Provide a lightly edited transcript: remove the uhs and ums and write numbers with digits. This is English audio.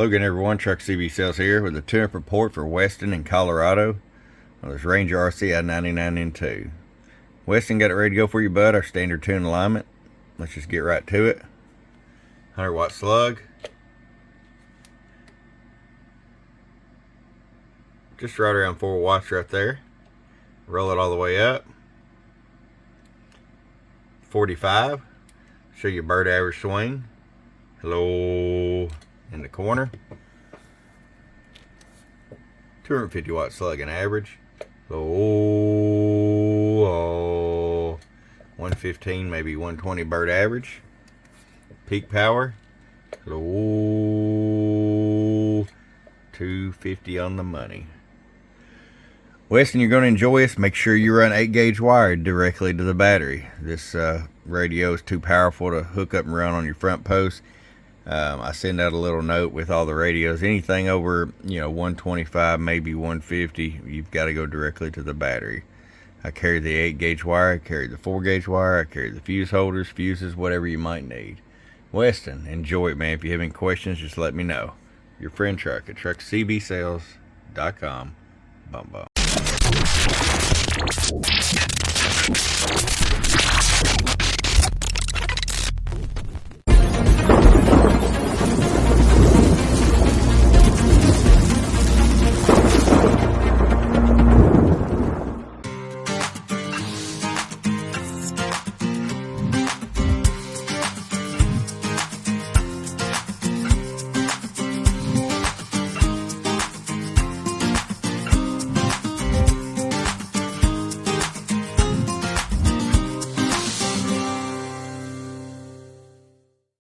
Hello again, everyone. Truck CB Sales here with a tune-up report for Westin in Colorado. Well, this Ranger RCI 99N2. Westin got it ready to go for you, bud. Our standard tune alignment. Let's just get right to it. 100 watt slug. Just right around 4 watts right there. Roll it all the way up. 45. Show you bird average swing. Hello. In the corner. 250 watt slug in average. Oh, 115, maybe 120 bird average. Peak power. Oh, 250 on the money. Westin, you're going to enjoy this. Make sure you run 8-gauge wire directly to the battery. This radio is too powerful to hook up and run on your front post. I send out a little note with all the radios. Anything over, 125, maybe 150, you've got to go directly to the battery. I carry the 8-gauge wire, I carry the 4-gauge wire, I carry the fuse holders, fuses, whatever you might need. Westin, enjoy it, man. If you have any questions, just let me know. Your friend Truck at truckcbsales.com. Bum bum.